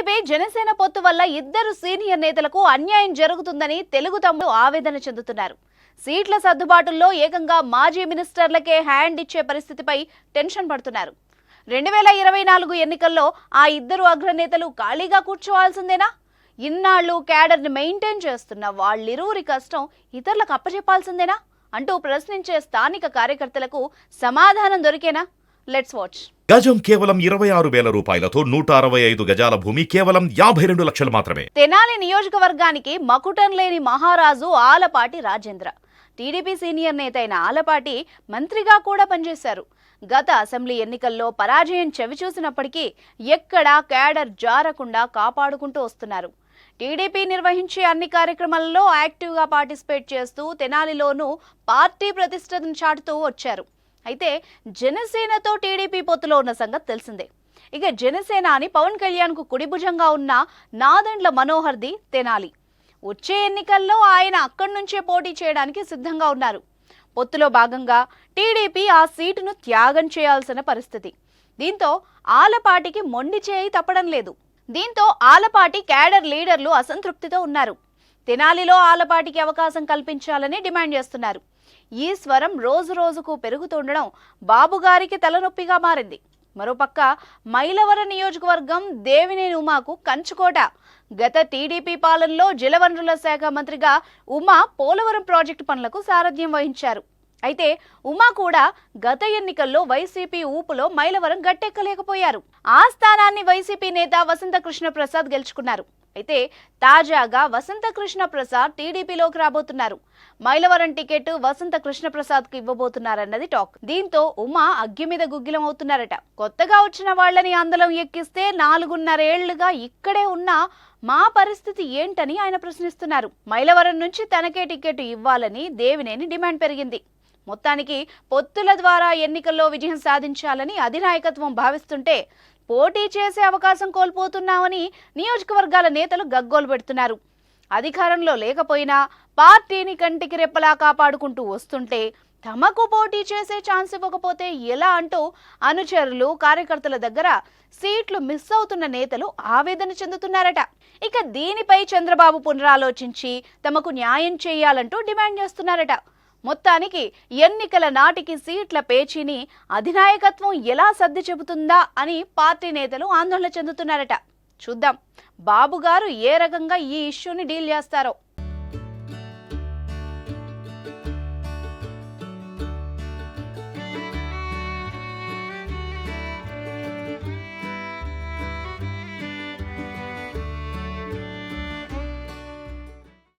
TDP Janasena పొత్తు వల్ల ఇద్దరు సీనియర్ నేతలకు అన్యాయం జరుగుతుందని తెలుగు తమ్ముడు ఆవేదన చెందుతున్నారు. సీట్ల సర్దుబాటుల్లో ఏకంగా మాజీ మినిస్టర్లకే హ్యాండ్ ఇచ్చే పరిస్థితిపై టెన్షన్ పడుతున్నారు. 2024 ఎన్నికల్లో ఆ ఇద్దరు అగ్రనేతలు ఖాళీగా కూర్చోవాల్సిందేనా? ఇన్నాళ్లు క్యాడర్ని మెయింటైన్ చేస్తున్న వాళ్ళిరువురి కష్టం ఇతరులకు అప్పచెప్పాల్సిందేనా అంటూ ప్రశ్నించే స్థానిక కార్యకర్తలకు సమాధానం దొరికేనా? Let's watch. గజం కేవలం 26,000 రూపాయలతో 165 గజాల భూమి కేవలం 52 లక్షలు మాత్రమే. తెనాలి నియోజకవర్గానికి మకుటం లేని మహారాజు ఆలపాటి రాజేంద్ర. టీడీపీ సీనియర్ నేత అయిన ఆలపాటి మంత్రిగా కూడా పనిచేశారు. గత అసెంబ్లీ ఎన్నికల్లో పరాజయం చవిచూసినప్పటికీ ఎక్కడా క్యాడర్ జారకుండా కాపాడుకుంటూ వస్తున్నారు. టీడీపీ నిర్వహించే అన్ని కార్యక్రమాలలో యాక్టివ్గా పార్టిసిపేట్ చేస్తూ తెనాలిలోనూ పార్టీ ప్రతిష్టను చాటుతూ వచ్చారు. అయితే జనసేనతో టీడీపీ పొత్తులో ఉన్న సంగతి తెలిసిందే. ఇక జనసేన అని పవన్ కళ్యాణ్ కు కుడిభుజంగా ఉన్న నాదెండ్ల మనోహర్ది తెనాలి. వచ్చే ఎన్నికల్లో ఆయన అక్కడి నుంచే పోటీ చేయడానికి సిద్ధంగా ఉన్నారు. పొత్తులో భాగంగా టీడీపీ ఆ సీటును త్యాగం చేయాల్సిన పరిస్థితి. దీంతో ఆలపాటికి మొండి చేయి తప్పడం లేదు. దీంతో ఆలపాటి క్యాడర్ లీడర్లు అసంతృప్తితో ఉన్నారు. తెనాలిలో ఆలపాటికి అవకాశం కల్పించాలని డిమాండ్ చేస్తున్నారు. ఈ స్వరం రోజు రోజుకు పెరుగుతుండడం బాబుగారికి తలనొప్పిగా మారింది. మరోపక్క మైలవరం నియోజకవర్గం దేవినేని ఉమాకు కంచుకోట. గత టీడీపీ పాలనలో జలవనరుల శాఖ మంత్రిగా ఉమా పోలవరం ప్రాజెక్టు పనులకు సారథ్యం వహించారు. అయితే ఉమా కూడా గత ఎన్నికల్లో వైసీపీ ఊపులో మైలవరం గట్టెక్కలేకపోయారు. ఆ స్థానాన్ని వైసీపీ నేత వసంత కృష్ణ ప్రసాద్ గెలుచుకున్నారు. అయితే తాజాగా వసంత కృష్ణ ప్రసాద్ టీడీపీలోకి రాబోతున్నారు. మైలవరం టికెట్ వసంత కృష్ణ ప్రసాద్ కు ఇవ్వబోతున్నారన్నది టాక్. దీంతో ఉమా అగ్గి మీద గుగ్గిలం అవుతున్నారట. కొత్తగా వచ్చిన వాళ్లని అందలం ఎక్కిస్తే 4.5 ఏళ్లుగా ఇక్కడే ఉన్న మా పరిస్థితి ఏంటని ఆయన ప్రశ్నిస్తున్నారు. మైలవరం నుంచి తనకే టికెట్ ఇవ్వాలని దేవినేని డిమాండ్ పెరిగింది. మొత్తానికి పొత్తుల ద్వారా ఎన్నికల్లో విజయం సాధించాలని అధినాయకత్వం భావిస్తుంటే పోటీ చేసే అవకాశం కోల్పోతున్నామని నియోజకవర్గాల నేతలు గగ్గోలు పెడుతున్నారు. అధికారంలో లేకపోయినా పార్టీని కంటికి రెప్పలా కాపాడుకుంటూ వస్తుంటే తమకు పోటీ చేసే ఛాన్స్ ఇవ్వకపోతే ఎలా అంటూ అనుచరులు కార్యకర్తల దగ్గర సీట్లు మిస్ అవుతున్న నేతలు ఆవేదన చెందుతున్నారట. ఇక దీనిపై చంద్రబాబు పునరాలోచించి తమకు న్యాయం చేయాలంటూ డిమాండ్ చేస్తున్నారట. మొత్తానికి ఎన్నికల నాటికి సీట్ల పేచీని అధినాయకత్వం ఎలా సర్ది చెబుతుందా అని పార్టీ నేతలు ఆందోళన చెందుతున్నారట. చూద్దాం బాబు గారు ఏ రకంగా ఈ ఇష్యూని డీల్ చేస్తారో.